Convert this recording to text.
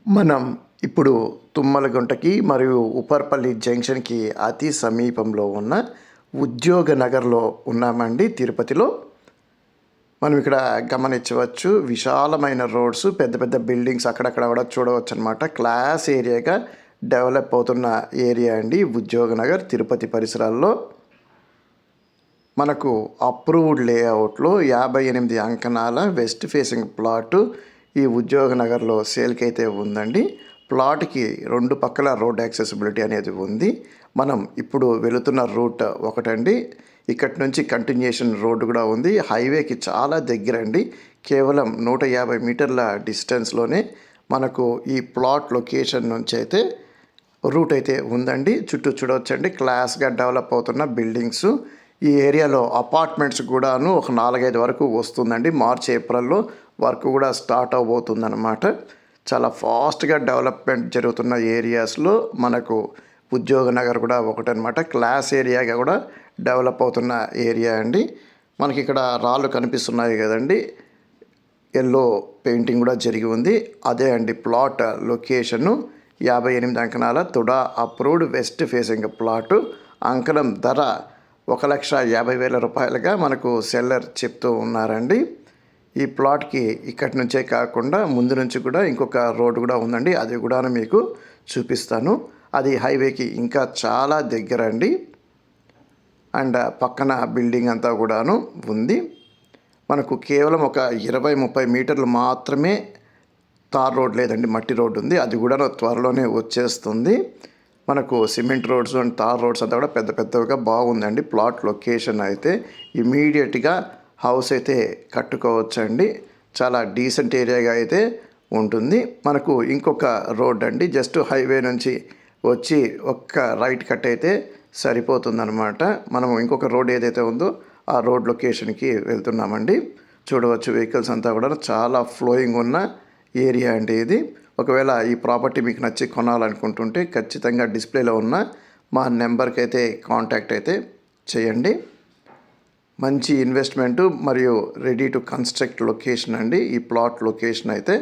మనం ఇప్పుడు తుమ్మలగుంటకి మరియు ఉప్పర్పల్లి జంక్షన్కి అతి సమీపంలో ఉన్న ఉద్యోగ నగర్లో ఉన్నామండి. తిరుపతిలో మనం ఇక్కడ గమనించవచ్చు. విశాలమైన రోడ్స్, పెద్ద పెద్ద బిల్డింగ్స్ అక్కడక్కడ కూడా చూడవచ్చు అనమాట. క్లాస్ ఏరియాగా డెవలప్ అవుతున్న ఏరియా అండి ఉద్యోగ నగర్ తిరుపతి పరిసరాల్లో. మనకు అప్రూవ్డ్ లేఅవుట్లో 58 అంకణాల వెస్ట్ ఫేసింగ్ ప్లాటు ఈ ఉద్యోగ నగర్లో సేల్కి అయితే ఉందండి. ప్లాట్కి 2 పక్కల రోడ్ యాక్సెసిబిలిటీ అనేది ఉంది. మనం ఇప్పుడు వెళుతున్న రూట్ ఒకటండి. ఇక్కడి నుంచి కంటిన్యూషన్ రోడ్డు కూడా ఉంది. హైవేకి చాలా దగ్గర అండి. కేవలం 150 మీటర్ల డిస్టెన్స్లోనే మనకు ఈ ప్లాట్ లొకేషన్ నుంచి అయితే రూట్ అయితే ఉందండి. చుట్టూ చూడవచ్చండి, క్లాస్గా డెవలప్ అవుతున్న బిల్డింగ్స్. ఈ ఏరియాలో అపార్ట్మెంట్స్ కూడాను ఒక 4-5 వరకు వస్తుందండి. మార్చ్ ఏప్రిల్లో వర్క్ కూడా స్టార్ట్ అవబోతుందన్నమాట. చాలా ఫాస్ట్గా డెవలప్మెంట్ జరుగుతున్న ఏరియాస్లో మనకు ఉద్యోగ నగర్ కూడా ఒకటనమాట. క్లాస్ ఏరియాగా కూడా డెవలప్ అవుతున్న ఏరియా అండి. మనకి ఇక్కడ రాళ్ళు కనిపిస్తున్నాయి కదండి, ఎల్లో పెయింటింగ్ కూడా జరిగి ఉంది. అదే అండి ప్లాట్ లొకేషను. 58 అంకణాల TUDA approved west facing plot. అంకణం ధర 1,50,000 రూపాయలుగా మనకు సెల్లర్ చెప్తూ ఉన్నారండి. ఈ ప్లాట్కి ఇక్కడి నుంచే కాకుండా ముందు నుంచి కూడా ఇంకొక రోడ్డు కూడా ఉందండి. అది కూడా మీకు చూపిస్తాను. అది హైవేకి ఇంకా చాలా దగ్గర అండి. అండ్ పక్కన బిల్డింగ్ అంతా కూడాను ఉంది. మనకు కేవలం ఒక 20-30 మీటర్లు మాత్రమే తార్ రోడ్ లేదండి, మట్టి రోడ్డు ఉంది. అది కూడా త్వరలోనే వచ్చేస్తుంది. మనకు cement roads and tar roads అంతా కూడా పెద్ద పెద్దగా బాగుందండి. ప్లాట్ లొకేషన్ అయితే ఇమీడియట్గా హౌస్ అయితే కట్టుకోవచ్చండి. చాలా డీసెంట్ ఏరియాగా అయితే ఉంటుంది. మనకు ఇంకొక రోడ్ అండి, జస్ట్ హైవే నుంచి వచ్చి ఒక్క రైట్ కట్ అయితే సరిపోతుందన్నమాట. మనము ఇంకొక రోడ్ ఏదైతే ఉందో ఆ రోడ్ లొకేషన్కి వెళ్తున్నామండి. చూడవచ్చు వెహికల్స్ అంతా కూడా చాలా ఫ్లోయింగ్ ఉన్న ఏరియా అండి ఇది. ఒకవేళ ఈ ప్రాపర్టీ మీకు నచ్చి కొనాలనుకుంటుంటే ఖచ్చితంగా డిస్ప్లేలో ఉన్న మా నెంబర్కి అయితే కాంటాక్ట్ అయితే చేయండి. మంచి ఇన్వెస్ట్మెంటు మరియు రెడీ టు కన్స్ట్రక్ట్ లొకేషన్ అండి ఈ ప్లాట్ లొకేషన్ అయితే.